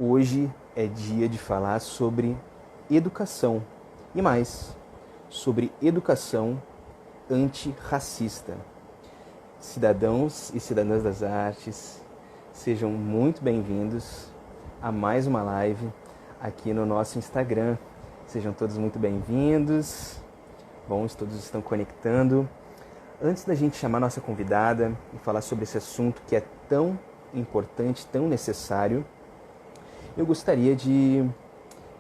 Hoje é dia de falar sobre educação e mais, sobre educação antirracista. Cidadãos e cidadãs das artes, sejam muito bem-vindos a mais uma live aqui no nosso Instagram. Sejam todos muito bem-vindos. Bom, todos estão conectando. Antes da gente chamar nossa convidada e falar sobre esse assunto que é tão importante, tão necessário, eu gostaria de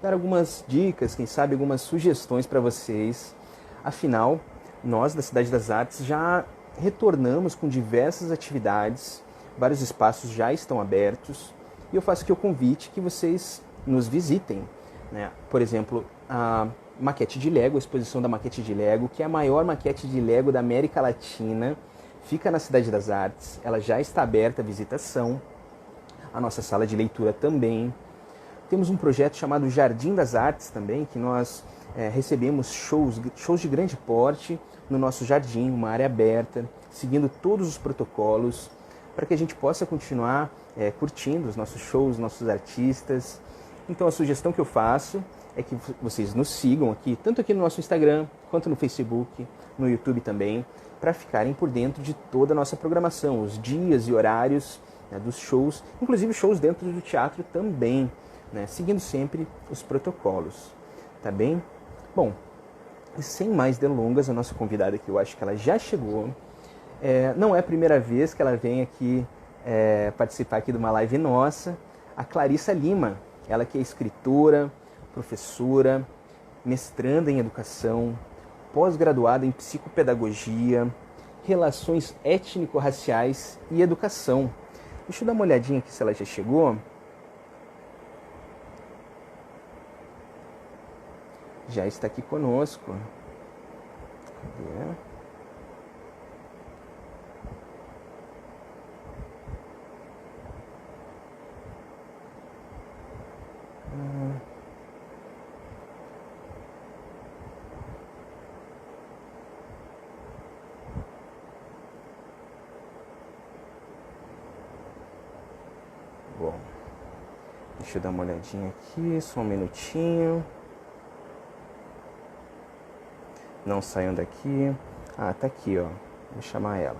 dar algumas dicas, quem sabe algumas sugestões para vocês. Afinal, nós da Cidade das Artes já retornamos com diversas atividades, vários espaços já estão abertos e eu faço aqui o convite que vocês nos visitem, né? Por exemplo, a maquete de Lego, a exposição da maquete de Lego, que é a maior maquete de Lego da América Latina, fica na Cidade das Artes, ela já está aberta à visitação, a nossa sala de leitura também. Temos um projeto chamado Jardim das Artes também, que nós recebemos shows de grande porte no nosso jardim, uma área aberta, seguindo todos os protocolos, para que a gente possa continuar curtindo os nossos shows, nossos artistas. Então a sugestão que eu faço é que vocês nos sigam aqui, tanto aqui no nosso Instagram, quanto no Facebook, no YouTube também, para ficarem por dentro de toda a nossa programação, os dias e horários, né, dos shows, inclusive shows dentro do teatro também, né, seguindo sempre os protocolos, tá bem? Bom, sem mais delongas, a nossa convidada aqui, eu acho que ela já chegou. Não é a primeira vez que ela vem aqui participar aqui de uma live nossa, a Clarissa Lima, ela que é escritora, professora, mestranda em educação, pós-graduada em psicopedagogia, relações étnico-raciais e educação. Deixa eu dar uma olhadinha aqui se ela já chegou. Já está aqui conosco. Cadê? Bom, deixa eu dar uma olhadinha aqui, só um minutinho. Não saiam daqui. Ah, tá aqui, ó. Vou chamar ela.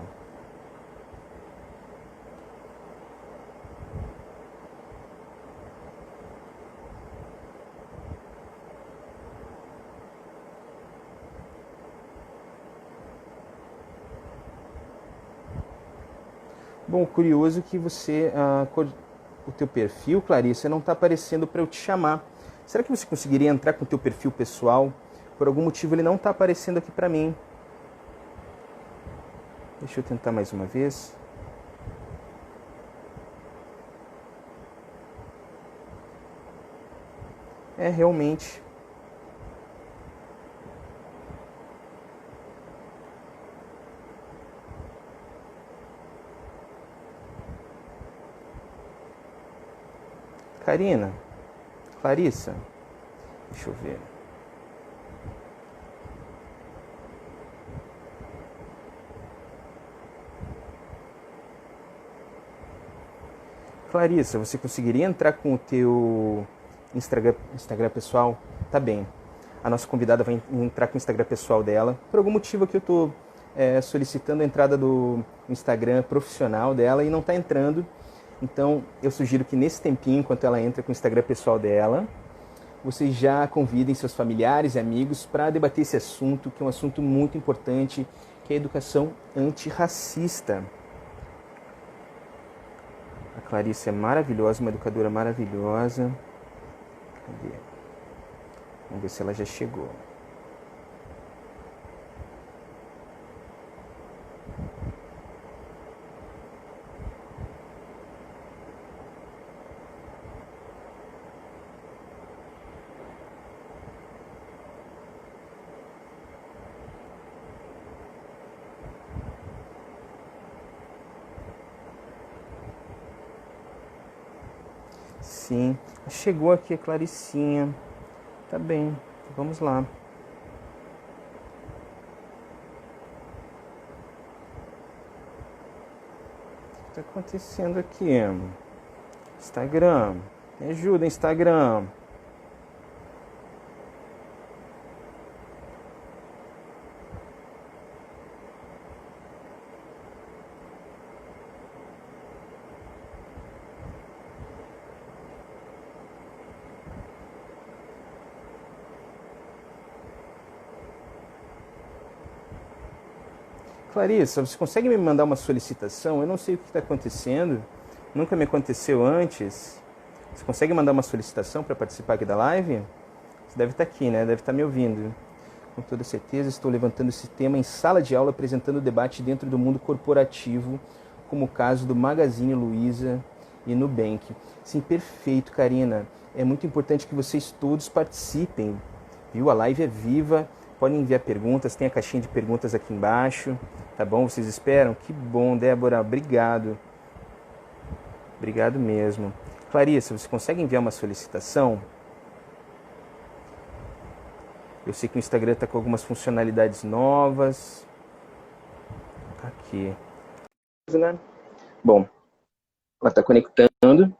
Bom, curioso que você, o teu perfil, Clarissa, não está aparecendo para eu te chamar. Será que você conseguiria entrar com o teu perfil pessoal? Por algum motivo ele não está aparecendo aqui para mim. Deixa eu tentar mais uma vez. Realmente. Karina, Clarissa, deixa eu ver. Clarissa, você conseguiria entrar com o teu Instagram pessoal? Tá bem. A nossa convidada vai entrar com o Instagram pessoal dela. Por algum motivo aqui eu estou solicitando a entrada do Instagram profissional dela e não está entrando. Então eu sugiro que nesse tempinho, enquanto ela entra com o Instagram pessoal dela, vocês já convidem seus familiares e amigos para debater esse assunto, que é um assunto muito importante, que é a educação antirracista. A Clarissa é maravilhosa, uma educadora maravilhosa. Cadê? Vamos ver se ela já chegou. Sim, chegou aqui a Claricinha. Tá bem, vamos lá. O que está acontecendo aqui? Instagram. Me ajuda, Instagram. Clarissa, você consegue me mandar uma solicitação? Eu não sei o que está acontecendo. Nunca me aconteceu antes. Você consegue mandar uma solicitação para participar aqui da live? Você deve estar aqui, né? Deve estar me ouvindo. Com toda certeza, estou levantando esse tema em sala de aula, apresentando o debate dentro do mundo corporativo, como o caso do Magazine Luiza e Nubank. Sim, perfeito, Karina. É muito importante que vocês todos participem. Viu? A live é viva. Podem enviar perguntas, tem a caixinha de perguntas aqui embaixo. Tá bom? Vocês esperam? Que bom, Débora. Obrigado. Obrigado mesmo. Clarissa, você consegue enviar uma solicitação? Eu sei que o Instagram está com algumas funcionalidades novas. Aqui. Bom, ela está conectando.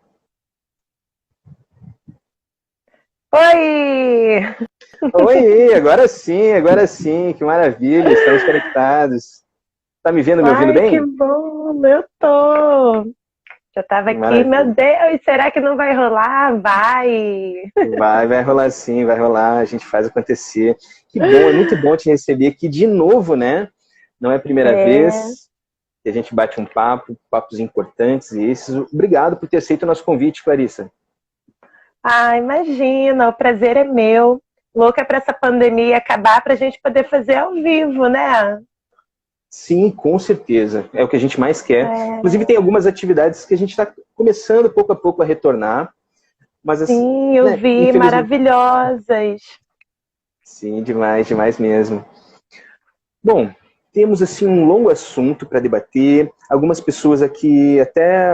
Oi! Oi, agora sim, que maravilha, estamos conectados. Tá me vendo, me ouvindo bem? Que bom, eu tô. Já tava aqui, Maravilha. meu Deus, será que não vai rolar? Vai! Vai rolar sim, vai rolar, a gente faz acontecer. Que bom, é muito bom te receber aqui de novo, né? Não é a primeira vez que a gente bate um papo, papos importantes e esses. Obrigado por ter aceito o nosso convite, Clarissa. Ah, imagina, o prazer é meu. Louca para essa pandemia acabar para a gente poder fazer ao vivo, né? Sim, com certeza. É o que a gente mais quer. Inclusive, tem algumas atividades que a gente está começando pouco a pouco a retornar. Mas, assim, sim, eu vi, maravilhosas. Sim, demais, demais mesmo. Bom, temos assim um longo assunto para debater. Algumas pessoas aqui até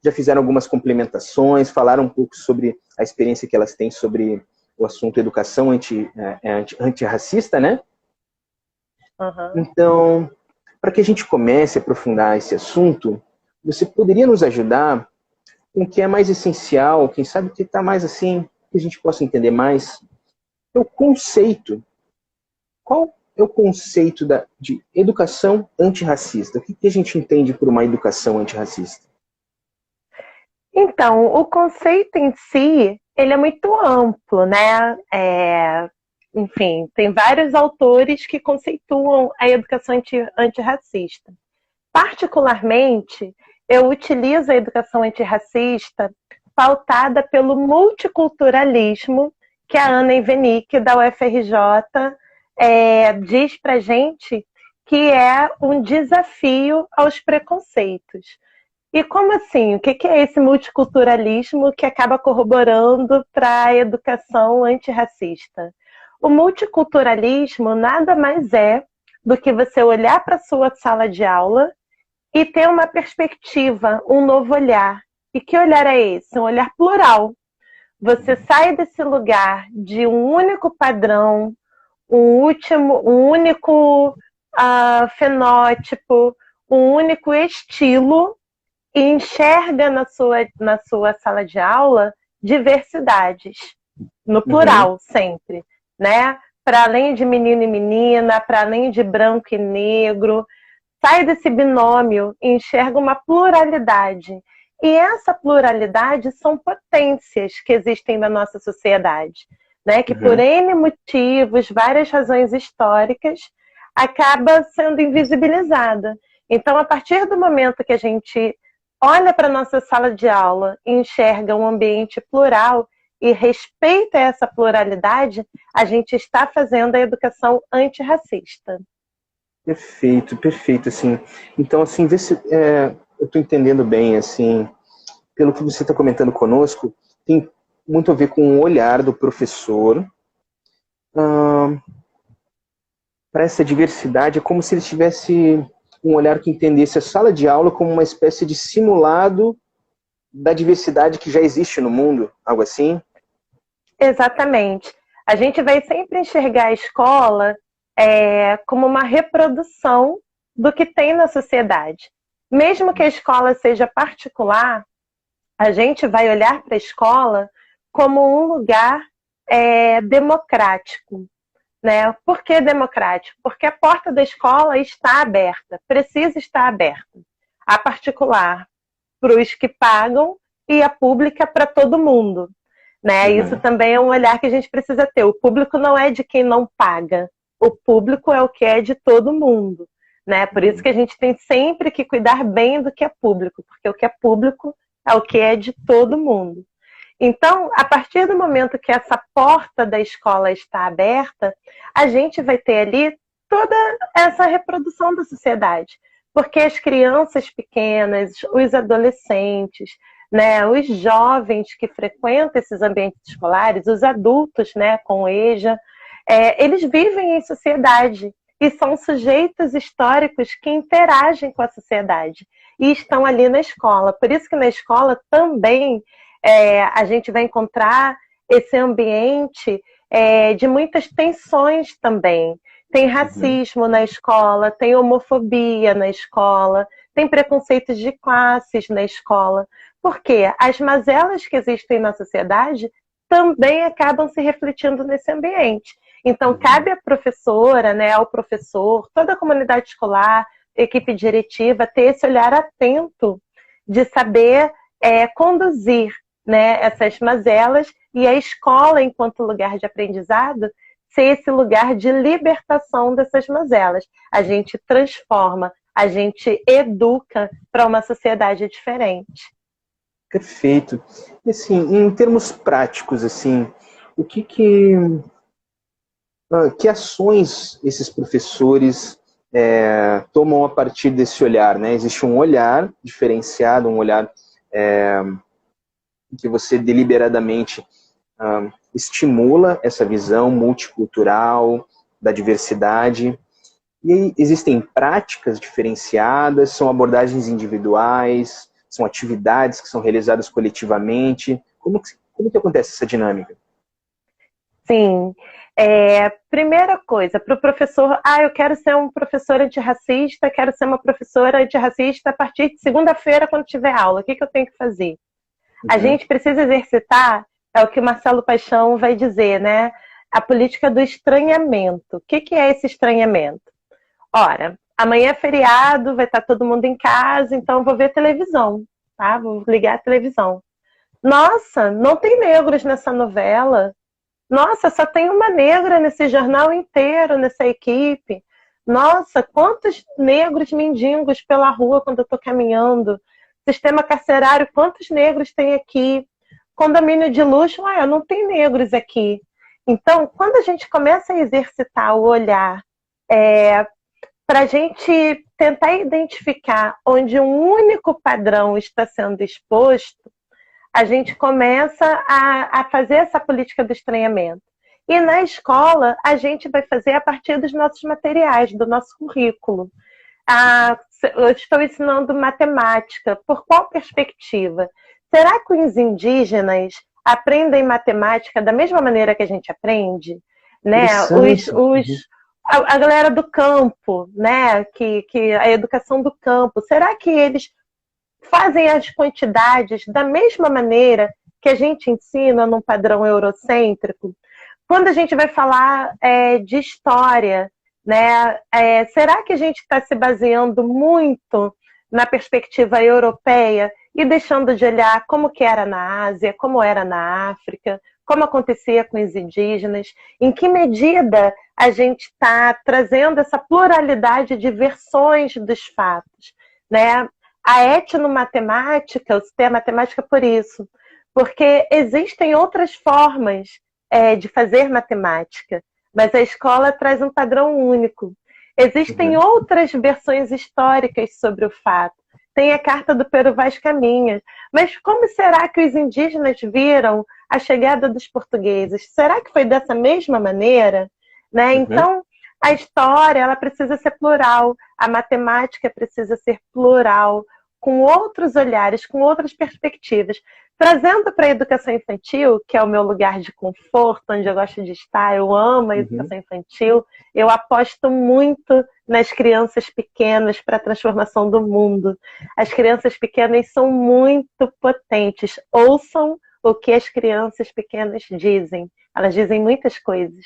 já fizeram algumas complementações, falaram um pouco sobre a experiência que elas têm sobre o assunto educação antirracista, né? Uhum. Então, para que a gente comece a aprofundar esse assunto, você poderia nos ajudar com o que é mais essencial, quem sabe o que está mais assim, que a gente possa entender mais, é o conceito. Qual é o conceito de educação antirracista? O que a gente entende por uma educação antirracista? Então, o conceito em si, ele é muito amplo, né? Enfim, tem vários autores que conceituam a educação antirracista. Particularmente, eu utilizo a educação antirracista pautada pelo multiculturalismo que a Ana Ivenick, da UFRJ, diz pra gente que é um desafio aos preconceitos. E como assim? O que é esse multiculturalismo que acaba corroborando para a educação antirracista? O multiculturalismo nada mais é do que você olhar para a sua sala de aula e ter uma perspectiva, um novo olhar. E que olhar é esse? Um olhar plural. Você sai desse lugar de um único padrão, um único fenótipo, um único estilo, e enxerga na sua sala de aula diversidades, no plural, sempre, né? Para além de menino e menina, para além de branco e negro, sai desse binômio e enxerga uma pluralidade. E essa pluralidade são potências que existem na nossa sociedade, né? Que por N motivos, várias razões históricas, acaba sendo invisibilizada. Então, a partir do momento que a gente olha para a nossa sala de aula e enxerga um ambiente plural e respeita essa pluralidade, a gente está fazendo a educação antirracista. Perfeito, perfeito, assim. Então, assim, vê se eu estou entendendo bem, assim, pelo que você está comentando conosco, tem muito a ver com o olhar do professor para essa diversidade. É como se ele tivesse um olhar que entendesse a sala de aula como uma espécie de simulado da diversidade que já existe no mundo, algo assim? Exatamente. A gente vai sempre enxergar a escola como uma reprodução do que tem na sociedade. Mesmo que a escola seja particular, A gente vai olhar para a escola como um lugar democrático, né? Por que democrático? Porque a porta da escola está aberta, precisa estar aberta. A particular para os que pagam e a pública para todo mundo, né? Isso também é um olhar que a gente precisa ter. O público não é de quem não paga, o público é o que é de todo mundo, né? Por isso que a gente tem sempre que cuidar bem do que é público, porque o que é público é o que é de todo mundo. Então, a partir do momento que essa porta da escola está aberta, a gente vai ter ali toda essa reprodução da sociedade. Porque as crianças pequenas, os adolescentes, né, os jovens que frequentam esses ambientes escolares, os adultos, né, com EJA, eles vivem em sociedade e são sujeitos históricos que interagem com a sociedade e estão ali na escola. Por isso que na escola também a gente vai encontrar esse ambiente de muitas tensões também. Tem racismo na escola, tem homofobia na escola, tem preconceitos de classes na escola. Porque as mazelas que existem na sociedade também acabam se refletindo nesse ambiente. Então, cabe à professora, né, ao professor, toda a comunidade escolar, equipe diretiva, ter esse olhar atento de saber conduzir, né, essas mazelas e a escola, enquanto lugar de aprendizado, ser esse lugar de libertação dessas mazelas. A gente transforma, a gente educa para uma sociedade diferente. Perfeito. E assim, em termos práticos, assim, que ações esses professores tomam a partir desse olhar, né? Existe um olhar diferenciado, um olhar que você deliberadamente estimula essa visão multicultural da diversidade. E aí existem práticas diferenciadas, são abordagens individuais, são atividades que são realizadas coletivamente. Como que acontece essa dinâmica? Sim. Primeira coisa, para o professor, eu quero ser um professor antirracista, quero ser uma professora antirracista a partir de segunda-feira, quando tiver aula. O que eu tenho que fazer? A gente precisa exercitar, é o que o Marcelo Paixão vai dizer, né? A política do estranhamento. O que é esse estranhamento? Ora, amanhã é feriado, vai estar todo mundo em casa, então vou ver televisão, tá? Vou ligar a televisão. Nossa, não tem negros nessa novela. Nossa, só tem uma negra nesse jornal inteiro, nessa equipe. Nossa, quantos negros mendigos pela rua quando eu estou caminhando. Sistema carcerário, quantos negros tem aqui? Condomínio de luxo, não tem negros aqui. Então, quando a gente começa a exercitar o olhar para a gente tentar identificar onde um único padrão está sendo exposto, a gente começa a fazer essa política do estranhamento. E na escola, a gente vai fazer a partir dos nossos materiais, do nosso currículo. Eu estou ensinando matemática. Por qual perspectiva? Será que os indígenas aprendem matemática da mesma maneira que a gente aprende? Né? A galera do campo, né? que a educação do campo, será que eles fazem as quantidades da mesma maneira que a gente ensina num padrão eurocêntrico? Quando a gente vai falar de história, né, será que a gente está se baseando muito na perspectiva europeia e deixando de olhar como que era na Ásia, como era na África, como acontecia com os indígenas? Em que medida a gente está trazendo essa pluralidade de versões dos fatos, né? A etnomatemática, eu citei a matemática por isso, porque existem outras formas de fazer matemática, mas a escola traz um padrão único. Existem outras versões históricas sobre o fato. Tem a carta do Pero Vaz Caminha. Mas como será que os indígenas viram a chegada dos portugueses? Será que foi dessa mesma maneira? Né? Então, a história ela precisa ser plural, a matemática precisa ser plural, com outros olhares, com outras perspectivas. Trazendo para a educação infantil, que é o meu lugar de conforto, onde eu gosto de estar, eu amo a educação infantil, eu aposto muito nas crianças pequenas para a transformação do mundo. As crianças pequenas são muito potentes. Ouçam o que as crianças pequenas dizem. Elas dizem muitas coisas.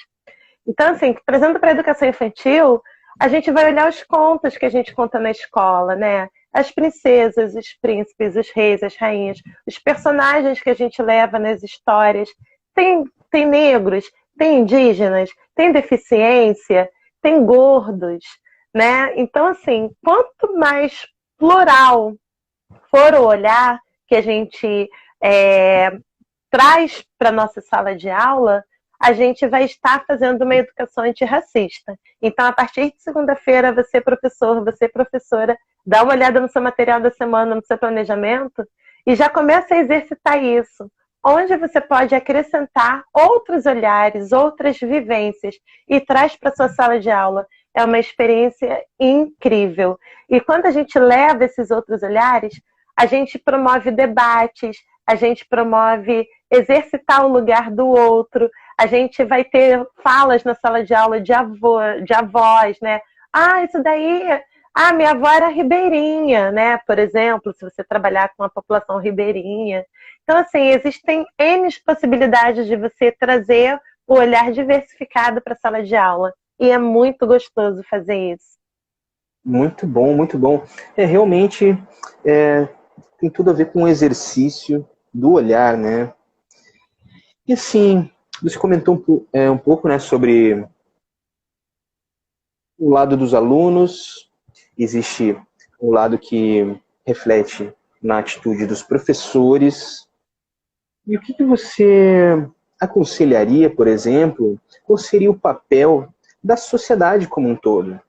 Então, assim, trazendo para a educação infantil, a gente vai olhar os contos que a gente conta na escola, né? As princesas, os príncipes, os reis, as rainhas, os personagens que a gente leva nas histórias. Tem negros, tem indígenas, tem deficiência, tem gordos, né? Então, assim, quanto mais plural for o olhar que a gente traz para a nossa sala de aula, a gente vai estar fazendo uma educação antirracista. Então, a partir de segunda-feira, você, professor, você, professora, dá uma olhada no seu material da semana, no seu planejamento, e já começa a exercitar isso. Onde você pode acrescentar outros olhares, outras vivências, e traz para a sua sala de aula. É uma experiência incrível. E quando a gente leva esses outros olhares, a gente promove debates, a gente promove exercitar o lugar do outro, a gente vai ter falas na sala de aula de avós, né? Ah, isso daí... Ah, minha avó era ribeirinha, né? Por exemplo, se você trabalhar com a população ribeirinha. Então, assim, existem N possibilidades de você trazer o olhar diversificado para a sala de aula. E é muito gostoso fazer isso. Muito bom, muito bom. Realmente tem tudo a ver com o exercício do olhar, né? E assim, você comentou um pouco, né, sobre o lado dos alunos. Existe um lado que reflete na atitude dos professores. E o que você aconselharia, por exemplo, qual seria o papel da sociedade como um todo?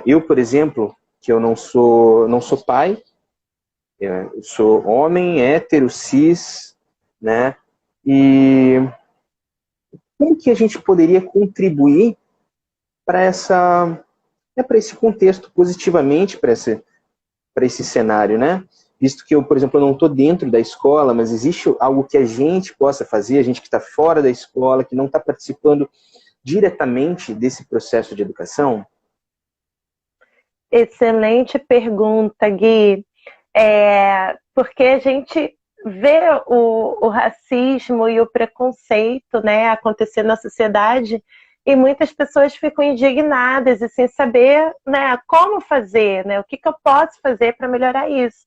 Eu, por exemplo, que eu não sou pai, eu sou homem, hétero, cis, né? E como que a gente poderia contribuir para esse contexto positivamente, para esse cenário, né? Visto que eu, por exemplo, não estou dentro da escola, mas existe algo que a gente possa fazer, a gente que está fora da escola, que não está participando diretamente desse processo de educação? Excelente pergunta, Gui. Porque a gente vê o racismo e o preconceito, né, acontecer na sociedade, e muitas pessoas ficam indignadas e sem saber, né, como fazer, né, o que eu posso fazer para melhorar isso.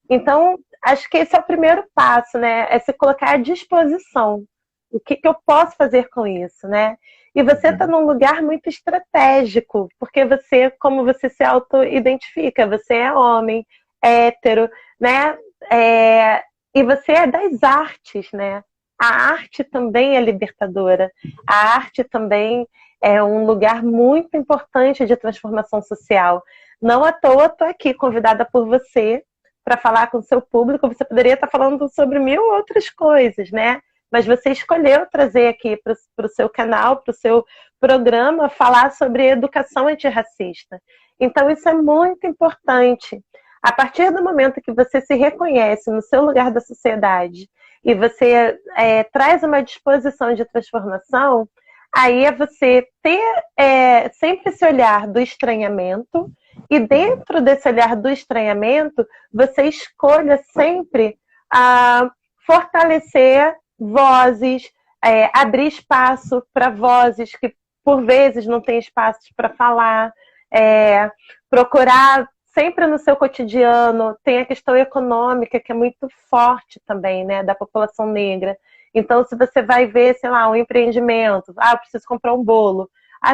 Então, acho que esse é o primeiro passo, né, é se colocar à disposição. O que eu posso fazer com isso, né? E você está num lugar muito estratégico, porque você, como você se auto-identifica, você é homem, hétero, né? E você é das artes, né? A arte também é libertadora. A arte também é um lugar muito importante de transformação social. Não à toa estou aqui convidada por você para falar com o seu público. Você poderia estar falando sobre 1000 outras coisas, né? Mas você escolheu trazer aqui para o seu canal, para o seu programa, falar sobre educação antirracista. Então, isso é muito importante. A partir do momento que você se reconhece no seu lugar da sociedade e você traz uma disposição de transformação, aí é você ter sempre esse olhar do estranhamento, e dentro desse olhar do estranhamento, você escolha sempre fortalecer vozes, abrir espaço para vozes que por vezes não têm espaços para falar, procurar sempre no seu cotidiano. Tem a questão econômica, que é muito forte também, né, da população negra. Então, se você vai ver, sei lá, um empreendimento, eu preciso comprar um bolo.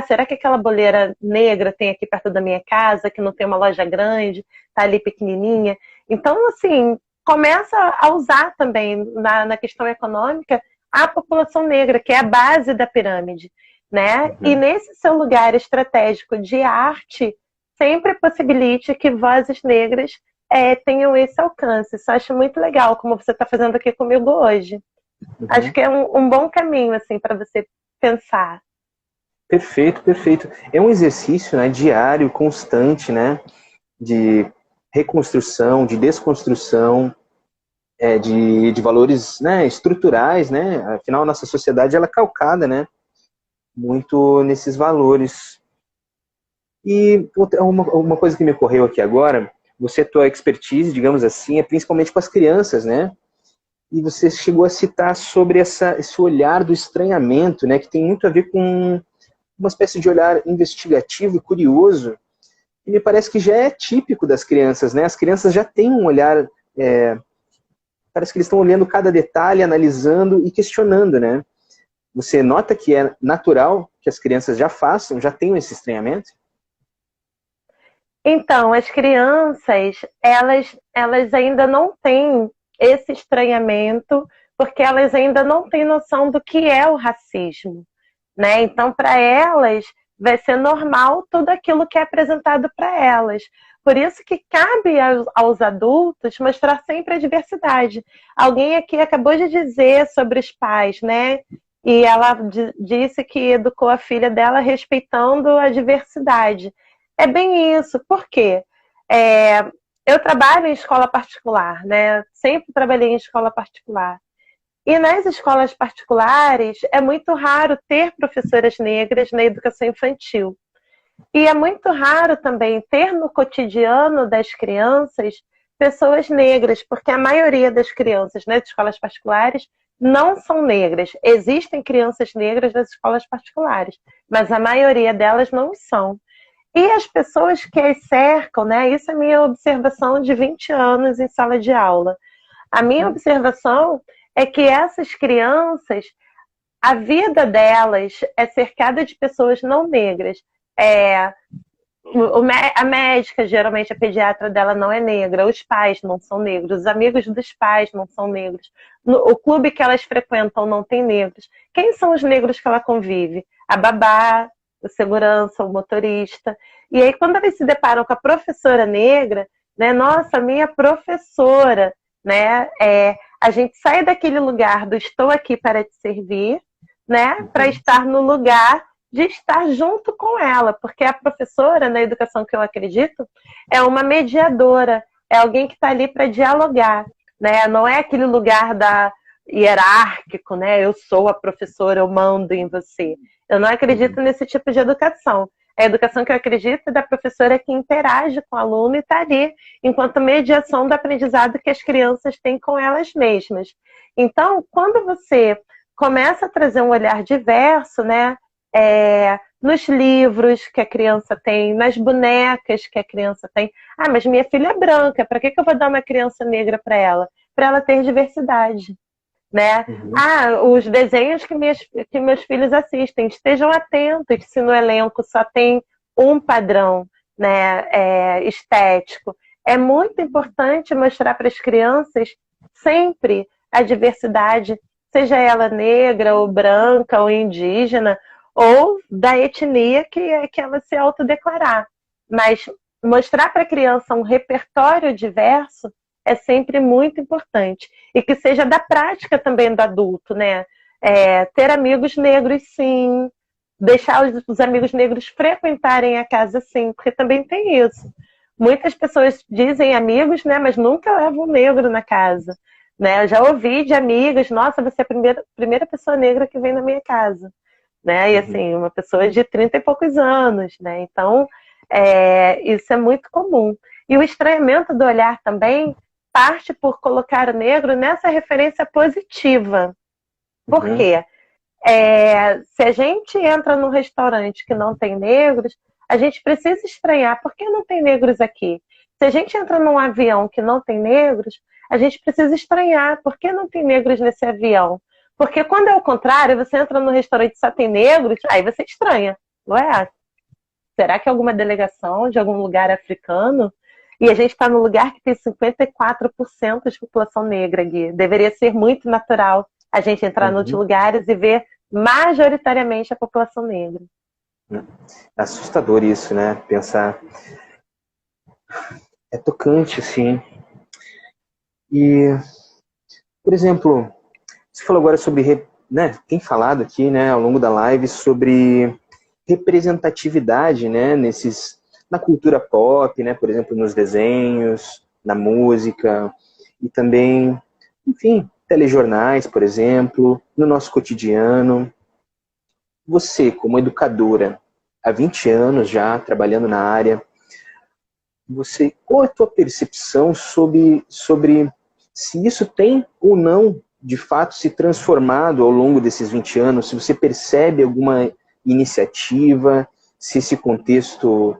Será que aquela boleira negra tem aqui perto da minha casa, que não tem uma loja grande, tá ali pequenininha? Então, assim, começa a usar também na questão econômica a população negra, que é a base da pirâmide, né? E nesse seu lugar estratégico de arte, sempre possibilite que vozes negras tenham esse alcance. Isso eu acho muito legal, como você está fazendo aqui comigo hoje. Acho que é um bom caminho, assim, para você pensar. Perfeito, perfeito. É um exercício, né, diário, constante, né, de reconstrução, de desconstrução, de valores, né, estruturais, né? Afinal, a nossa sociedade ela é calcada, né, muito nesses valores. E uma coisa que me ocorreu aqui agora, você, tua expertise, digamos assim, é principalmente com as crianças, né? E você chegou a citar sobre esse olhar do estranhamento, né? Que tem muito a ver com uma espécie de olhar investigativo e curioso, e me parece que já é típico das crianças, né? As crianças já têm um olhar, parece que eles estão olhando cada detalhe, analisando e questionando, né? Você nota que é natural que as crianças já façam, já tenham esse estranhamento? Então, as crianças, elas ainda não têm esse estranhamento, porque elas ainda não têm noção do que é o racismo, né? Então, para elas, vai ser normal tudo aquilo que é apresentado para elas. Por isso que cabe aos adultos mostrar sempre a diversidade. Alguém aqui acabou de dizer sobre os pais, né? E ela disse que educou a filha dela respeitando a diversidade. É bem isso. Por quê? Eu trabalho em escola particular, né? Sempre trabalhei em escola particular. E nas escolas particulares é muito raro ter professoras negras na educação infantil. E é muito raro também ter no cotidiano das crianças pessoas negras, porque a maioria das crianças nas escolas particulares não são negras. Existem crianças negras nas escolas particulares, mas a maioria delas não são. E as pessoas que as cercam, né? Isso é minha observação de 20 anos em sala de aula. A minha observação é que essas crianças, a vida delas é cercada de pessoas não negras. A médica, geralmente a pediatra dela não é negra, os pais não são negros, os amigos dos pais não são negros, o clube que elas frequentam não tem negros. Quem são os negros que ela convive? A babá, o segurança, o motorista. E aí, quando eles se deparam com a professora negra, né? Nossa, minha professora, né? A gente sai daquele lugar do estou aqui para te servir, né? Para estar no lugar de estar junto com ela, porque a professora, na educação que eu acredito, é uma mediadora, é alguém que está ali para dialogar, né? Não é aquele lugar hierárquico, né? Eu sou a professora, eu mando em você. Eu não acredito nesse tipo de educação. A educação que eu acredito é da professora que interage com o aluno e está ali enquanto mediação do aprendizado que as crianças têm com elas mesmas. Então, quando você começa a trazer um olhar diverso, né? Nos livros que a criança tem, nas bonecas que a criança tem. Ah, mas minha filha é branca, para que eu vou dar uma criança negra para ela? Para ela ter diversidade, né? Ah, os desenhos que meus filhos assistem, estejam atentos se no elenco só tem um padrão, né, estético. É muito importante mostrar para as crianças sempre a diversidade, seja ela negra, ou branca, ou indígena, ou da etnia que ela se autodeclarar. Mas mostrar para a criança um repertório diverso é sempre muito importante. E que seja da prática também do adulto, né? Ter amigos negros, sim. Deixar os amigos negros frequentarem a casa, sim. Porque também tem isso. Muitas pessoas dizem amigos, né? Mas nunca levam um negro na casa. Né? Eu já ouvi de amigas, nossa, você é a primeira pessoa negra que vem na minha casa. Né? E assim, uma pessoa de 30 e poucos anos, né? Então, isso é muito comum. E o estranhamento do olhar também parte por colocar o negro nessa referência positiva. Por quê? Se a gente entra num restaurante que não tem negros, a gente precisa estranhar, por que não tem negros aqui? Se a gente entra num avião que não tem negros, a gente precisa estranhar, por que não tem negros nesse avião? Porque quando é o contrário, você entra num restaurante e só tem negros, aí você estranha. Ué, será que é alguma delegação de algum lugar africano? E a gente está no lugar que tem 54% de população negra, Gui. Deveria ser muito natural a gente entrar em outros lugares e ver majoritariamente a população negra. É assustador isso, né? Pensar. É tocante, assim. E, por exemplo, você falou agora sobre, né, tem falado aqui, né, ao longo da live sobre representatividade, né, na cultura pop, né, por exemplo, nos desenhos, na música e também, enfim, telejornais, por exemplo, no nosso cotidiano. Você, como educadora, há 20 anos já trabalhando na área. Qual é a tua percepção sobre se isso tem ou não, de fato, se transformado ao longo desses 20 anos? Se você percebe alguma iniciativa, se esse contexto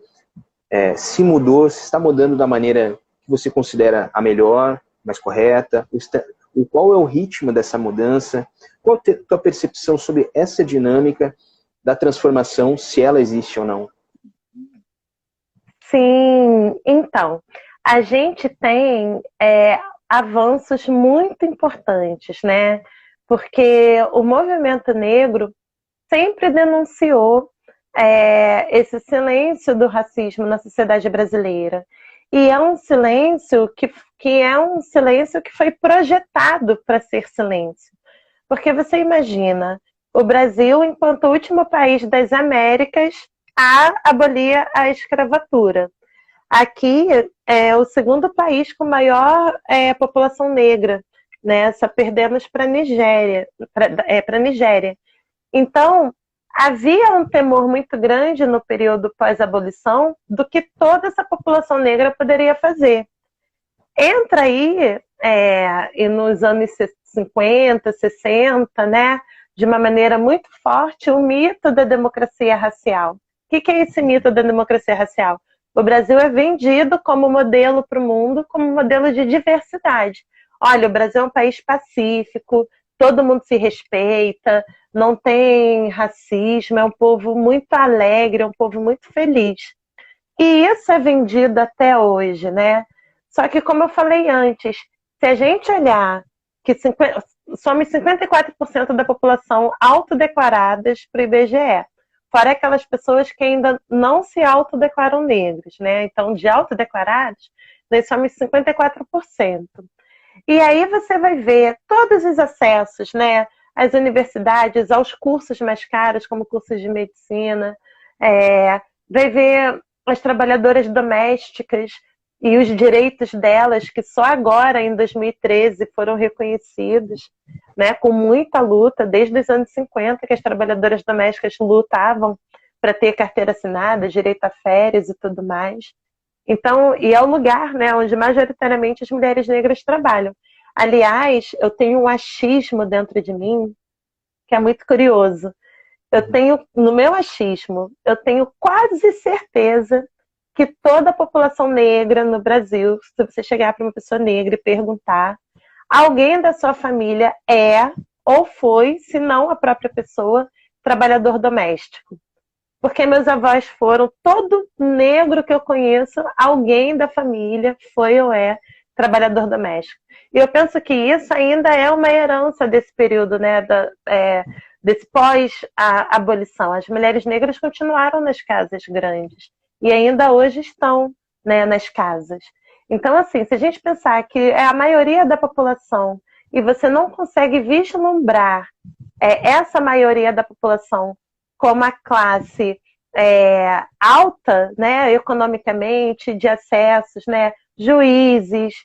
se mudou, se está mudando da maneira que você considera a melhor, mais correta, qual é o ritmo dessa mudança? Qual é a tua percepção sobre essa dinâmica da transformação, se ela existe ou não? Sim, então, a gente tem avanços muito importantes, né? Porque o movimento negro sempre denunciou esse silêncio do racismo na sociedade brasileira. E é um silêncio que foi projetado para ser silêncio. Porque você imagina, o Brasil, enquanto último país das Américas, abolia a escravatura. Aqui é o segundo país com maior população negra, né? Só perdemos para a Nigéria. Então, havia um temor muito grande no período pós-abolição do que toda essa população negra poderia fazer. Entra aí, e nos anos 50, 60, né, de uma maneira muito forte, o mito da democracia racial. O que é esse mito da democracia racial? O Brasil é vendido como modelo para o mundo, como modelo de diversidade. Olha, o Brasil é um país pacífico, todo mundo se respeita, não tem racismo, é um povo muito alegre, é um povo muito feliz. E isso é vendido até hoje, né? Só que, como eu falei antes, se a gente olhar que somos 54% da população autodeclaradas para o IBGE, fora aquelas pessoas que ainda não se autodeclaram negros, né? Então, de autodeclarados, nós somos 54%. E aí você vai ver todos os acessos, né? Às universidades, aos cursos mais caros, como cursos de medicina, vai ver as trabalhadoras domésticas e os direitos delas, que só agora, em 2013, foram reconhecidos, né, com muita luta, desde os anos 50, que as trabalhadoras domésticas lutavam para ter carteira assinada, direito a férias e tudo mais. Então, e é o lugar, né, onde majoritariamente as mulheres negras trabalham. Aliás, eu tenho um achismo dentro de mim que é muito curioso. No meu achismo, eu tenho quase certeza que toda a população negra no Brasil, se você chegar para uma pessoa negra e perguntar, alguém da sua família ou foi, se não a própria pessoa, trabalhador doméstico. Porque meus avós foram, todo negro que eu conheço, alguém da família foi ou é trabalhador doméstico. E eu penso que isso ainda é uma herança desse período, né, desse pós-abolição. As mulheres negras continuaram nas casas grandes e ainda hoje estão, né, nas casas. Então, assim, se a gente pensar que é a maioria da população e você não consegue vislumbrar essa maioria da população como a classe alta, né, economicamente, de acessos, né, juízes,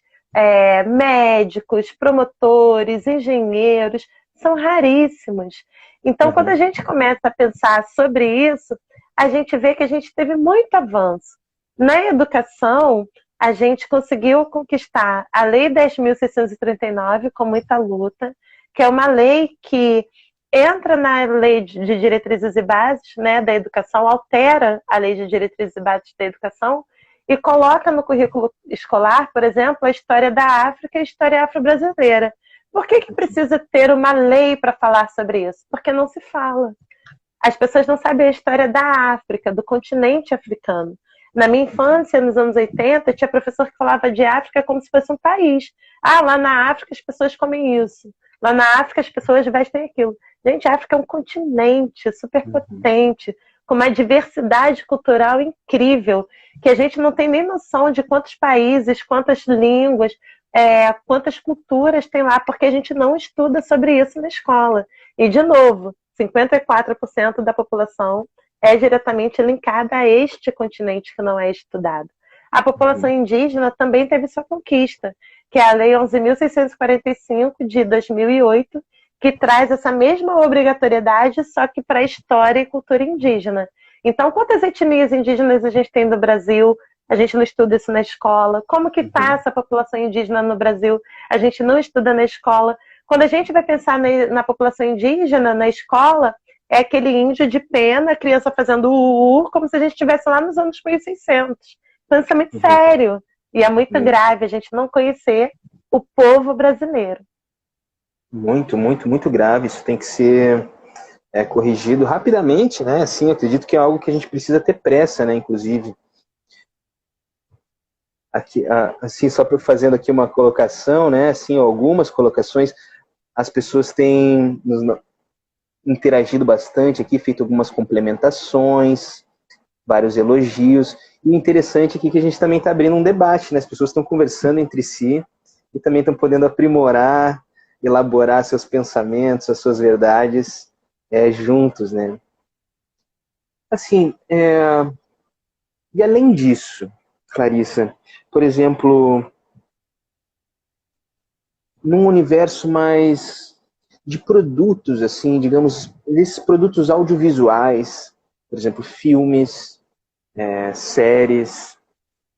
médicos, promotores, engenheiros, são raríssimos. Então, quando a gente começa a pensar sobre isso, a gente vê que a gente teve muito avanço. Na educação, a gente conseguiu conquistar a Lei 10.639 com muita luta, que é uma lei que entra na Lei de Diretrizes e Bases, né, da Educação, altera a Lei de Diretrizes e Bases da Educação e coloca no currículo escolar, por exemplo, a história da África e a história afro-brasileira. Por que precisa ter uma lei para falar sobre isso? Porque não se fala. As pessoas não sabem a história da África, do continente africano. Na minha infância, nos anos 80, tinha professor que falava de África como se fosse um país. Lá na África as pessoas comem isso. Lá na África as pessoas vestem aquilo. Gente, a África é um continente super potente, com uma diversidade cultural incrível, que a gente não tem nem noção de quantos países, quantas línguas, quantas culturas tem lá, porque a gente não estuda sobre isso na escola. E, de novo, 54% da população é diretamente linkada a este continente que não é estudado. A população indígena também teve sua conquista, que é a Lei 11.645 de 2008, que traz essa mesma obrigatoriedade, só que para a história e cultura indígena, Então, quantas etnias indígenas a gente tem no Brasil? A gente não estuda isso na escola. Como que está essa população indígena no Brasil? A gente não estuda na escola. Quando a gente vai pensar na população indígena na escola, é aquele índio de pena, a criança fazendo como se a gente estivesse lá nos anos 1600. Então isso é muito sério e é muito grave a gente não conhecer o povo brasileiro. Muito, muito, muito grave. Isso tem que ser corrigido rapidamente, né? Assim, eu acredito que é algo que a gente precisa ter pressa, né? Inclusive. Aqui, assim, só fazendo aqui uma colocação, né? Assim, algumas colocações, as pessoas têm interagido bastante aqui, feito algumas complementações, vários elogios. E o interessante aqui é que a gente também está abrindo um debate, né? As pessoas estão conversando entre si e também estão podendo aprimorar, elaborar seus pensamentos, as suas verdades juntos, né? Assim, e além disso, Clarissa, por exemplo, num universo mais de produtos, assim, digamos, esses produtos audiovisuais, por exemplo, filmes, séries,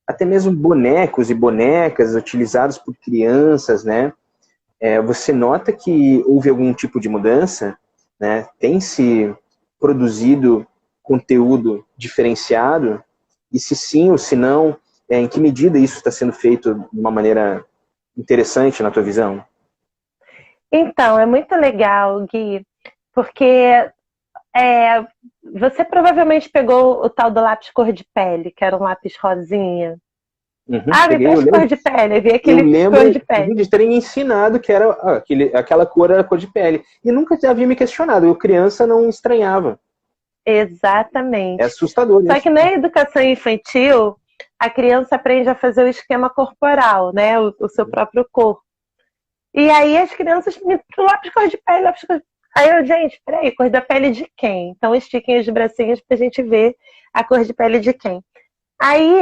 até mesmo bonecos e bonecas utilizados por crianças, né? Você nota que houve algum tipo de mudança, né? Tem se produzido conteúdo diferenciado? E se sim ou se não, em que medida isso está sendo feito de uma maneira interessante na tua visão? Então, é muito legal, Gui, porque você provavelmente pegou o tal do lápis cor de pele, que era um lápis rosinha. Me Peguei, presta cor de pele. Eu vi eu aquele lembro cor de pele. de terem ensinado que era aquela cor era cor de pele. E nunca havia me questionado. Eu, criança, não estranhava. É Exatamente. assustador Só isso. que na educação infantil, a criança aprende a fazer o esquema corporal, né? O seu próprio corpo. E aí as crianças me lápis cor de pele, lápis cor de... Aí eu, gente, peraí, cor da pele de quem? Então estiquem os bracinhos pra gente ver a cor de pele de quem. Aí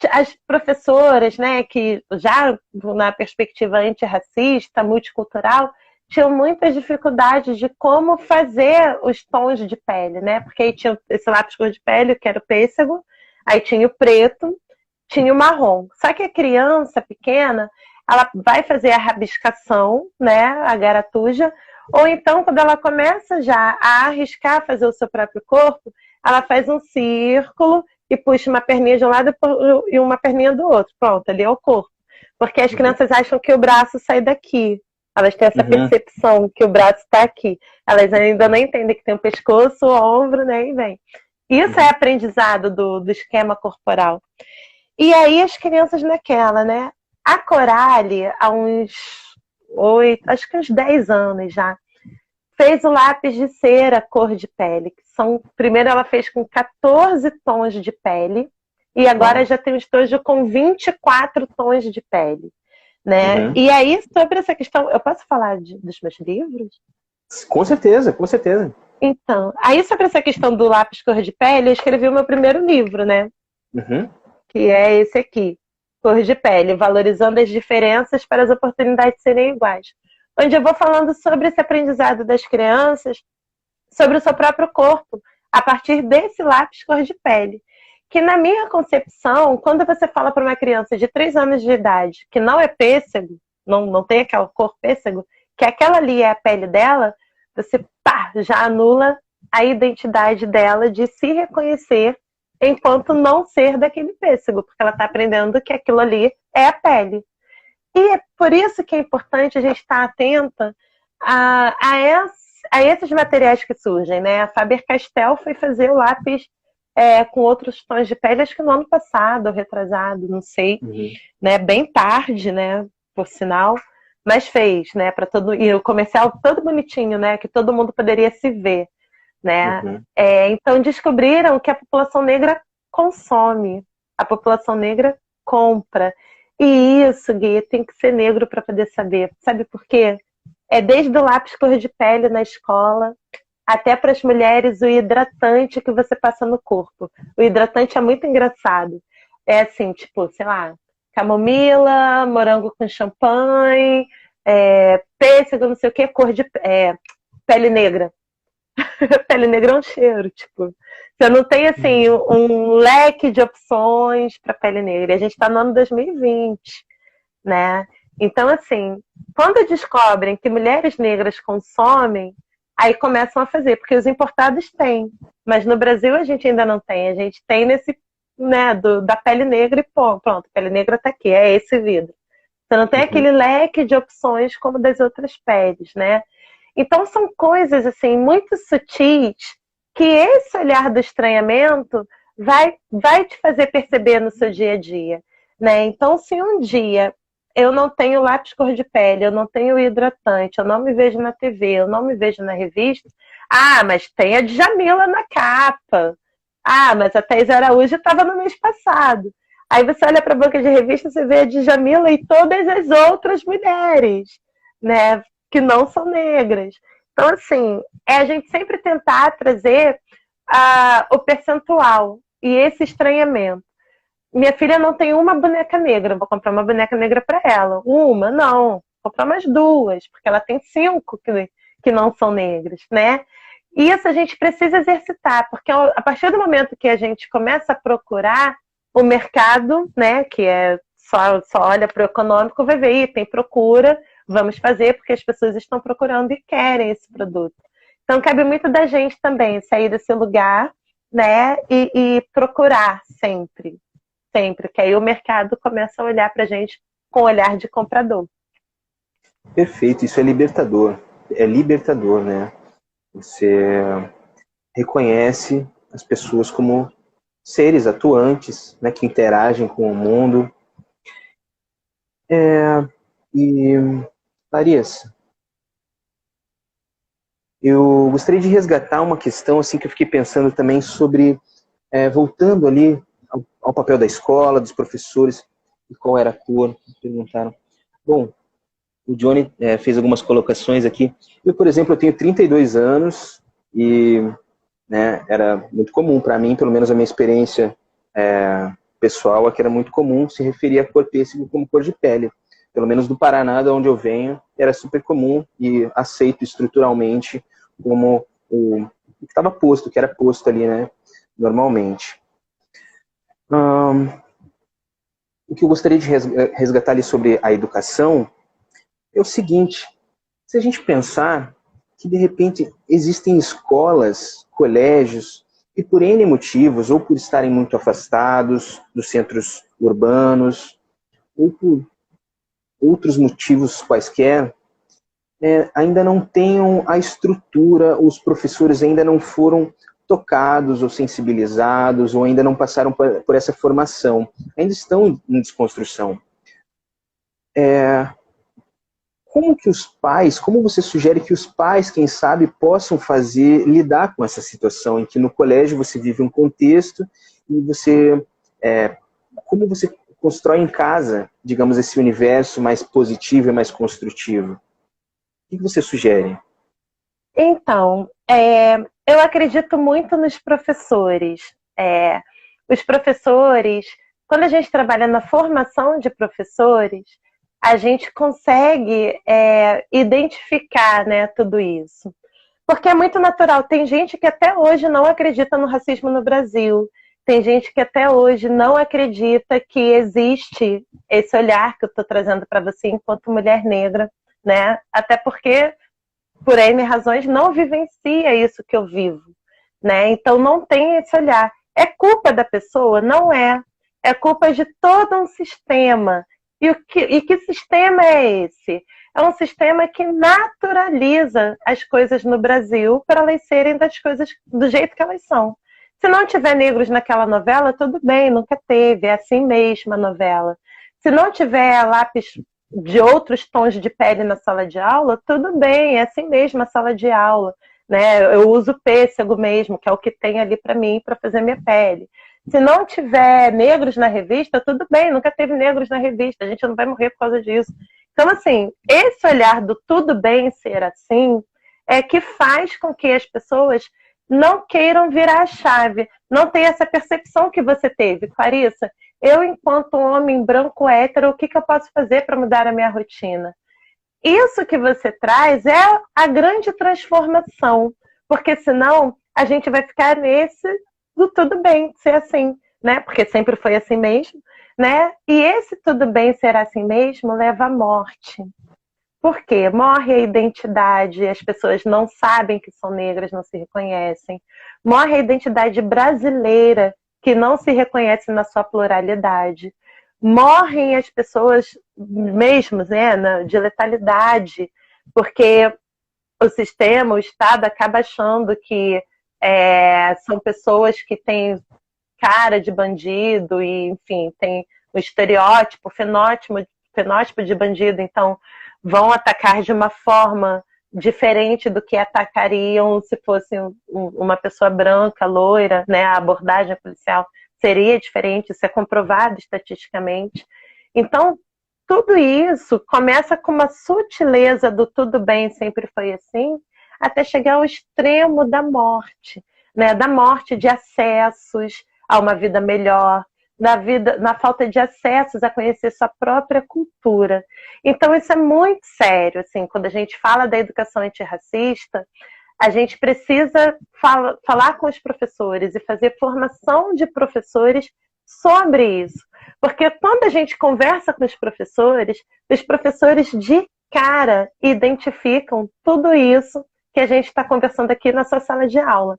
as professoras, né, que já na perspectiva antirracista, multicultural, tinham muitas dificuldades de como fazer os tons de pele, né? Porque aí tinha esse lápis cor de pele, que era o pêssego, aí tinha o preto, tinha o marrom. Só que a criança pequena, ela vai fazer a rabiscação, né, a garatuja, ou então quando ela começa já a arriscar fazer o seu próprio corpo, ela faz um círculo e puxa uma perninha de um lado e uma perninha do outro. Pronto, ali é o corpo. Porque as crianças acham que o braço sai daqui. Elas têm essa percepção que o braço está aqui. Elas ainda não entendem que tem o pescoço, o ombro, né? E vem. Isso é aprendizado do esquema corporal. E aí as crianças naquela, né? A Coralie, há uns 8, acho que uns 10 anos já, fez o lápis de cera cor de pele. Primeiro ela fez com 14 tons de pele e agora já tem um estojo com 24 tons de pele. Né? E aí, sobre essa questão, eu posso falar dos meus livros? Com certeza, com certeza. Então, aí sobre essa questão do lápis cor de pele, eu escrevi o meu primeiro livro, né? Que é esse aqui, Cor de Pele, valorizando as diferenças para as oportunidades serem iguais. Onde eu vou falando sobre esse aprendizado das crianças, sobre o seu próprio corpo, a partir desse lápis cor de pele. Que na minha concepção, quando você fala para uma criança de 3 anos de idade que não é pêssego, não tem aquela cor pêssego, que aquela ali é a pele dela, você já anula a identidade dela de se reconhecer enquanto não ser daquele pêssego, porque ela está aprendendo que aquilo ali é a pele. E é por isso que é importante a gente estar atenta a esses materiais que surgem, né? A Faber-Castell foi fazer o lápis com outros tons de pele, acho que no ano passado, ou retrasado, não sei, né? Bem tarde, né? Por sinal, mas fez, né? Para todo e o comercial todo bonitinho, né? Que todo mundo poderia se ver, né? Então descobriram que a população negra consome, a população negra compra. E isso, Gui, tem que ser negro para poder saber. Sabe por quê? É desde o lápis cor de pele na escola, até para as mulheres o hidratante que você passa no corpo. O hidratante é muito engraçado. É assim, tipo, sei lá, camomila, morango com champanhe, pêssego, não sei o que, pele negra. Pele negra é um cheiro, tipo, Você não tem, assim, um leque de opções para pele negra. A gente está no ano 2020, né? Então, assim, quando descobrem que mulheres negras consomem, aí começam a fazer, porque os importados têm. Mas no Brasil a gente ainda não tem. A gente tem nesse, né, da pele negra e pronto, a pele negra tá aqui, é esse vidro. Você não tem aquele leque de opções como das outras peles, né? Então são coisas, assim, muito sutis que esse olhar do estranhamento vai te fazer perceber no seu dia a dia, né? Então, se um dia eu não tenho lápis cor de pele, eu não tenho hidratante, eu não me vejo na TV, eu não me vejo na revista, mas tem a Djamila na capa. Mas a Thaís Araújo estava no mês passado. Aí você olha para a banca de revista, você vê a Djamila e todas as outras mulheres, né, que não são negras. Então, assim, é a gente sempre tentar trazer o percentual e esse estranhamento. Minha filha não tem uma boneca negra, vou comprar uma boneca negra para ela. Uma? Não. Vou comprar mais duas, porque ela tem 5 que não são negras, né? Isso a gente precisa exercitar, porque a partir do momento que a gente começa a procurar o mercado, né, que é só olha para o econômico, vai ver, tem procura, vamos fazer, porque as pessoas estão procurando e querem esse produto. Então, cabe muito da gente também sair desse lugar, né, e procurar sempre, que aí o mercado começa a olhar para a gente com o olhar de comprador. Perfeito, isso é libertador, né? Você reconhece as pessoas como seres atuantes, né, que interagem com o mundo. E, Larissa, eu gostaria de resgatar uma questão assim que eu fiquei pensando também sobre, voltando ali ao papel da escola, dos professores, e qual era a cor, perguntaram. Bom, o Johnny fez algumas colocações aqui. Eu, por exemplo, eu tenho 32 anos e, né, era muito comum para mim, pelo menos a minha experiência pessoal, é que era muito comum se referir a cor pêssego como cor de pele. Pelo menos do Paraná, de onde eu venho, era super comum e aceito estruturalmente como o que estava posto, que era posto ali, né, normalmente. O que eu gostaria de resgatar ali sobre a educação é o seguinte: se a gente pensar que de repente existem escolas, colégios, que por N motivos, ou por estarem muito afastados dos centros urbanos, ou por outros motivos quaisquer, ainda não tenham a estrutura, os professores ainda não foram tocados ou sensibilizados, ou ainda não passaram por essa formação, ainda estão em desconstrução. Como você sugere que os pais, quem sabe, possam lidar com essa situação em que no colégio você vive um contexto e como você constrói em casa, digamos, esse universo mais positivo e mais construtivo? O que você sugere? Então, eu acredito muito nos professores. Os professores, quando a gente trabalha na formação de professores, a gente consegue identificar, né, tudo isso. Porque é muito natural. Tem gente que até hoje não acredita no racismo no Brasil. Tem gente que até hoje não acredita que existe esse olhar que eu estou trazendo para você enquanto mulher negra, né? Até porque, por N razões, não vivencia isso que eu vivo, né? Então não tem esse olhar. É culpa da pessoa? Não é. É culpa de todo um sistema. E que sistema é esse? É um sistema que naturaliza as coisas no Brasil para elas serem das coisas do jeito que elas são. Se não tiver negros naquela novela, tudo bem, nunca teve, é assim mesmo a novela. Se não tiver lápis de outros tons de pele na sala de aula, tudo bem, é assim mesmo a sala de aula. Né? Eu uso pêssego mesmo, que é o que tem ali para mim, para fazer minha pele. Se não tiver negros na revista, tudo bem, nunca teve negros na revista, a gente não vai morrer por causa disso. Então, assim, esse olhar do tudo bem ser assim é que faz com que as pessoas não queiram virar a chave, não tenham essa percepção que você teve. Clarissa, eu, enquanto homem branco hétero, o que eu posso fazer para mudar a minha rotina? Isso que você traz é a grande transformação, porque senão a gente vai ficar do tudo bem ser assim, né? Porque sempre foi assim mesmo, né? E esse tudo bem ser assim mesmo leva à morte. Por quê? Morre a identidade, as pessoas não sabem que são negras, não se reconhecem. Morre a identidade brasileira, que não se reconhece na sua pluralidade. Morrem as pessoas mesmo, né, de letalidade, porque o sistema, o Estado acaba achando que são pessoas que têm cara de bandido e, enfim, tem o estereótipo, fenótipo de bandido, então vão atacar de uma forma diferente do que atacariam se fosse uma pessoa branca, loira, né? A abordagem policial seria diferente, isso é comprovado estatisticamente. Então, tudo isso começa com uma sutileza do tudo bem, sempre foi assim, até chegar ao extremo da morte, né? Da morte de acessos a uma vida melhor, na falta de acessos a conhecer sua própria cultura. Então, isso é muito sério. Assim, quando a gente fala da educação antirracista, a gente precisa falar com os professores e fazer formação de professores sobre isso. Porque quando a gente conversa com os professores de cara identificam tudo isso que a gente está conversando aqui na sua sala de aula.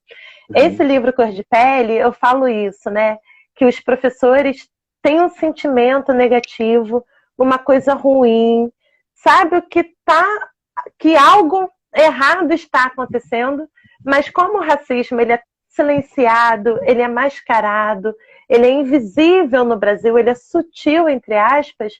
Esse livro Cor de Pele, eu falo isso, né? Que os professores têm um sentimento negativo, uma coisa ruim, sabe que algo errado está acontecendo, mas como o racismo ele é silenciado, ele é mascarado, ele é invisível no Brasil, ele é sutil, entre aspas,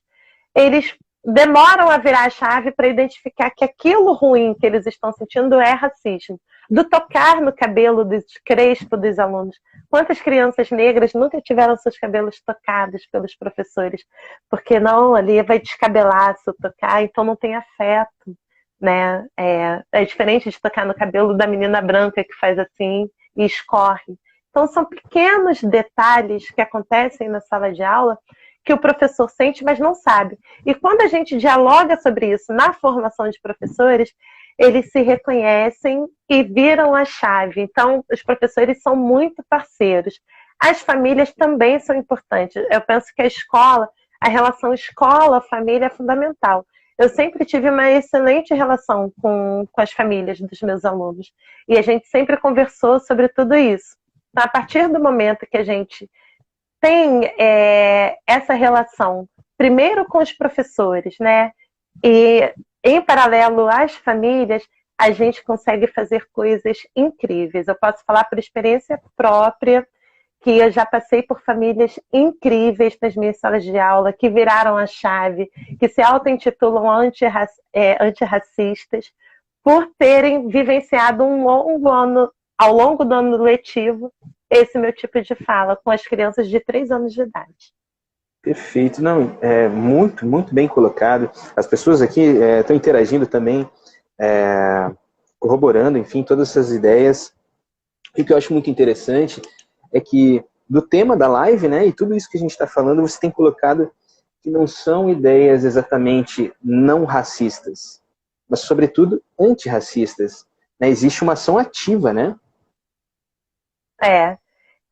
eles demoram a virar a chave para identificar que aquilo ruim que eles estão sentindo é racismo. Do tocar no cabelo crespo dos alunos. Quantas crianças negras nunca tiveram seus cabelos tocados pelos professores? Porque não, ali vai descabelar se eu tocar, então não tem afeto. Né? É diferente de tocar no cabelo da menina branca que faz assim e escorre. Então são pequenos detalhes que acontecem na sala de aula que o professor sente, mas não sabe. E quando a gente dialoga sobre isso na formação de professores, eles se reconhecem e viram a chave. Então, os professores são muito parceiros. As famílias também são importantes. Eu penso que a relação escola-família é fundamental. Eu sempre tive uma excelente relação com as famílias dos meus alunos. E a gente sempre conversou sobre tudo isso. Então, a partir do momento que a gente tem essa relação, primeiro com os professores, né? E em paralelo às famílias, a gente consegue fazer coisas incríveis. Eu posso falar por experiência própria, que eu já passei por famílias incríveis nas minhas salas de aula, que viraram a chave, que se auto-intitulam antirracistas, por terem vivenciado ao longo do ano letivo, esse meu tipo de fala com as crianças de 3 anos de idade. Perfeito, não, muito, muito bem colocado. As pessoas aqui estão interagindo também, corroborando, enfim, todas essas ideias. E o que eu acho muito interessante é que do tema da live, né, e tudo isso que a gente está falando, você tem colocado que não são ideias exatamente não racistas, mas sobretudo antirracistas. Né? Existe uma ação ativa, né?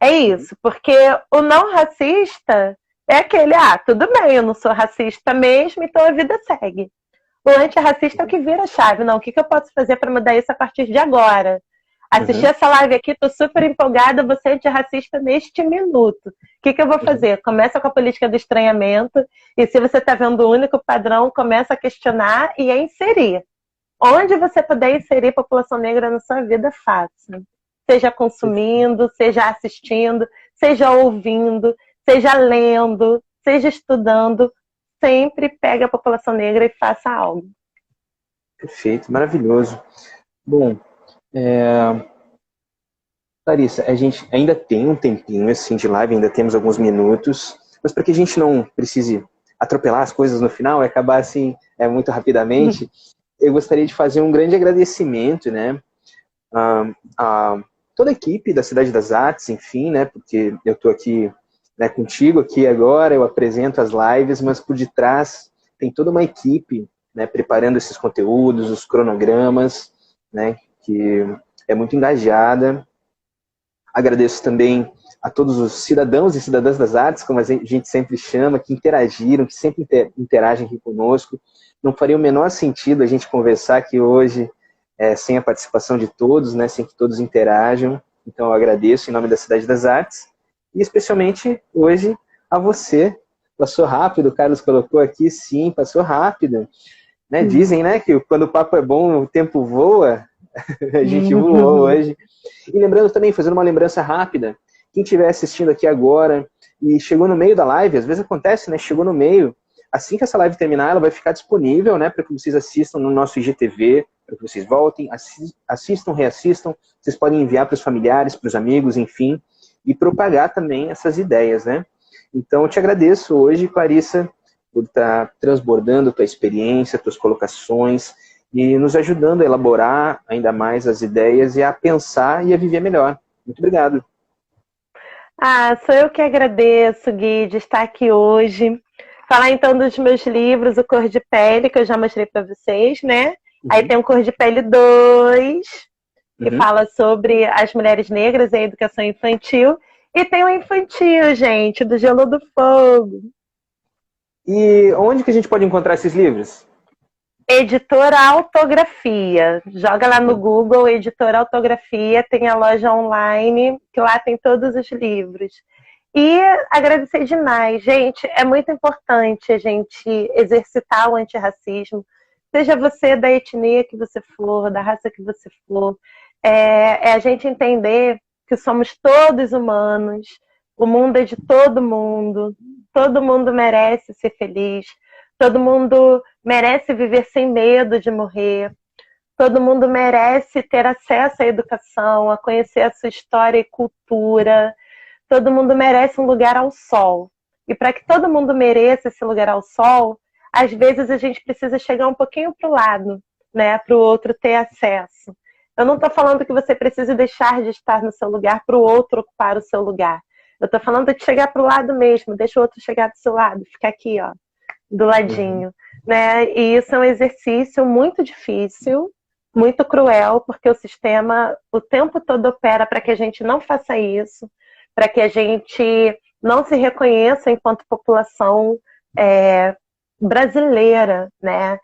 É isso, porque o não racista é aquele, tudo bem, eu não sou racista mesmo, então a vida segue. O antirracista é o que vira a chave. Não, o que eu posso fazer para mudar isso a partir de agora? Assisti essa live aqui, tô super empolgada, você é antirracista neste minuto. O que eu vou fazer? Começa com a política do estranhamento, e se você está vendo o único padrão, começa a questionar e a inserir. Onde você puder inserir a população negra na sua vida, faça. Seja consumindo, seja assistindo, seja ouvindo, seja lendo, seja estudando, sempre pegue a população negra e faça algo. Perfeito, maravilhoso. Bom, Larissa, a gente ainda tem um tempinho assim de live, ainda temos alguns minutos, mas para que a gente não precise atropelar as coisas no final e acabar assim muito rapidamente, eu gostaria de fazer um grande agradecimento, né, a toda a equipe da Cidade das Artes, enfim, né, porque eu estou aqui, né, contigo aqui agora, eu apresento as lives, mas por detrás tem toda uma equipe, né, preparando esses conteúdos, os cronogramas, né, que é muito engajada. Agradeço também a todos os cidadãos e cidadãs das artes, como a gente sempre chama, que interagiram, que sempre interagem aqui conosco. Não faria o menor sentido a gente conversar aqui hoje sem a participação de todos, né, sem que todos interajam. Então eu agradeço em nome da Cidade das Artes e especialmente hoje a você. Passou rápido, o Carlos colocou aqui, sim, passou rápido. Né? Dizem, né, que quando o papo é bom, o tempo voa. A gente voou hoje. E lembrando também, fazendo uma lembrança rápida, quem estiver assistindo aqui agora e chegou no meio da live, às vezes acontece, né, chegou no meio, assim que essa live terminar, ela vai ficar disponível, né, para que vocês assistam no nosso IGTV, para que vocês voltem, assistam, reassistam, vocês podem enviar para os familiares, para os amigos, enfim, e propagar também essas ideias, né. Então, eu te agradeço hoje, Clarissa, por estar transbordando tua experiência, tuas colocações, e nos ajudando a elaborar ainda mais as ideias e a pensar e a viver melhor. Muito obrigado. Sou eu que agradeço, Gui, de estar aqui hoje. Falar então dos meus livros, o Cor de Pele, que eu já mostrei para vocês, né? Uhum. Aí tem o Cor de Pele 2, que fala sobre as mulheres negras e a educação infantil. E tem o infantil, gente, do Gelo do Fogo. E onde que a gente pode encontrar esses livros? Editora Autografia. Joga lá no Google, Editora Autografia, tem a loja online, que lá tem todos os livros. E agradecer demais, gente, é muito importante a gente exercitar o antirracismo, seja você da etnia que você for, da raça que você for, é a gente entender que somos todos humanos, o mundo é de todo mundo merece ser feliz, todo mundo merece viver sem medo de morrer. Todo mundo merece ter acesso à educação, a conhecer a sua história e cultura. Todo mundo merece um lugar ao sol. E para que todo mundo mereça esse lugar ao sol, às vezes a gente precisa chegar um pouquinho para o lado, né, para o outro ter acesso. Eu não estou falando que você precisa deixar de estar no seu lugar para o outro ocupar o seu lugar. Eu estou falando de chegar para o lado mesmo, deixa o outro chegar do seu lado, ficar aqui, ó, do ladinho. Né? E isso é um exercício muito difícil, muito cruel, porque o sistema o tempo todo opera para que a gente não faça isso, para que a gente não se reconheça enquanto população brasileira, né?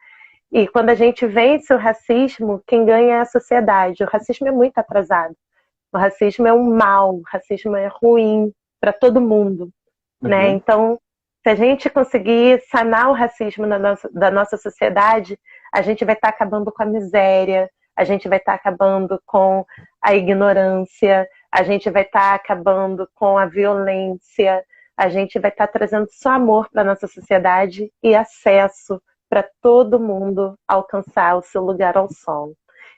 E quando a gente vence o racismo, quem ganha é a sociedade. O racismo é muito atrasado. O racismo é um mal, o racismo é ruim para todo mundo, né? Então, se a gente conseguir sanar o racismo da nossa sociedade, a gente vai estar acabando com a miséria, a gente vai estar acabando com a ignorância, a gente vai estar acabando com a violência, a gente vai estar trazendo só amor para a nossa sociedade e acesso para todo mundo alcançar o seu lugar ao sol.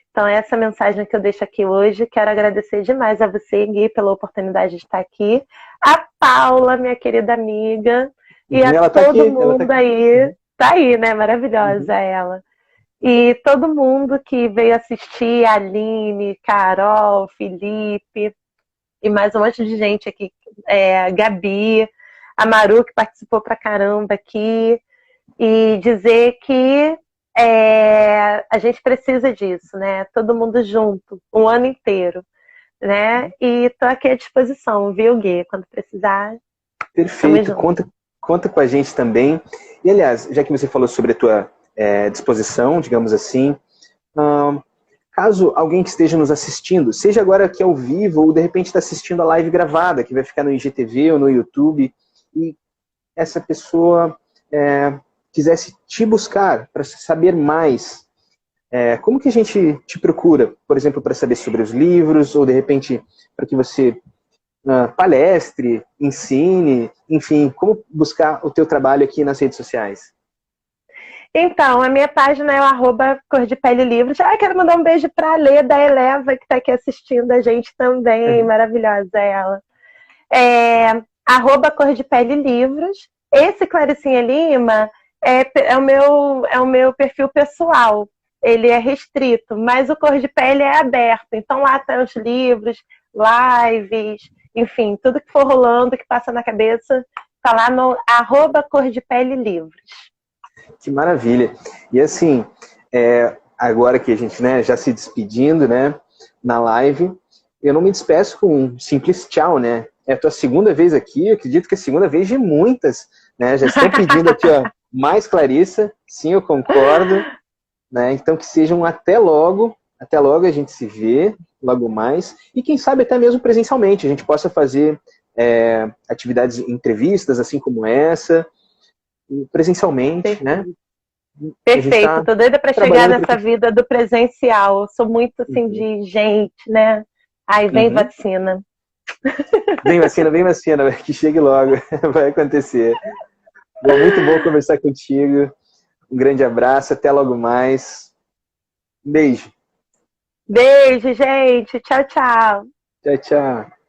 Então, essa é a mensagem que eu deixo aqui hoje. Quero agradecer demais a você, Gui, pela oportunidade de estar aqui. A Paula, minha querida amiga, e a todo mundo aí. Tá aí, né? Maravilhosa ela. E todo mundo que veio assistir, a Aline, Carol, Felipe, e mais um monte de gente aqui, Gabi, a Maru, que participou pra caramba aqui, e dizer que a gente precisa disso, né? Todo mundo junto, um ano inteiro, né? E tô aqui à disposição, viu, Gui? Quando precisar. Perfeito, conta com a gente também. E, aliás, já que você falou sobre a tua disposição, digamos assim, caso alguém que esteja nos assistindo, seja agora aqui ao vivo ou de repente está assistindo a live gravada, que vai ficar no IGTV ou no YouTube, e essa pessoa quisesse te buscar para saber mais, como que a gente te procura? Por exemplo, para saber sobre os livros, ou de repente para que você palestre, ensine, enfim, como buscar o teu trabalho aqui nas redes sociais? Então, a minha página é o @cordepelelivros. Quero mandar um beijo para a Lê da Eleva, que está aqui assistindo a gente também, maravilhosa ela. @cordepelelivros. Esse Claricinha Lima é o meu perfil pessoal. Ele é restrito, mas o Cor de Pele é aberto. Então lá estão os livros, lives, enfim, tudo que for rolando, que passa na cabeça, tá lá no @cordepelelivros. Que maravilha. E assim, agora que a gente, né, já se despedindo, né, na live, eu não me despeço com um simples tchau, né? É a tua segunda vez aqui, eu acredito que é a segunda vez de muitas, né? Já estão pedindo aqui, ó, mais Clarissa. Sim, eu concordo, né? Então que sejam até logo, a gente se vê logo mais, e quem sabe até mesmo presencialmente, a gente possa fazer atividades, entrevistas, assim como essa, presencialmente, Perfeito. né? Perfeito, tô doida para chegar nessa pra... vida do presencial. Eu sou muito assim de gente, né? Aí vem vacina. Vem vacina, que chegue logo, vai acontecer. Bom, muito bom conversar contigo. Um grande abraço, até logo mais. Um beijo. Beijo, gente. Tchau, tchau. Tchau, tchau.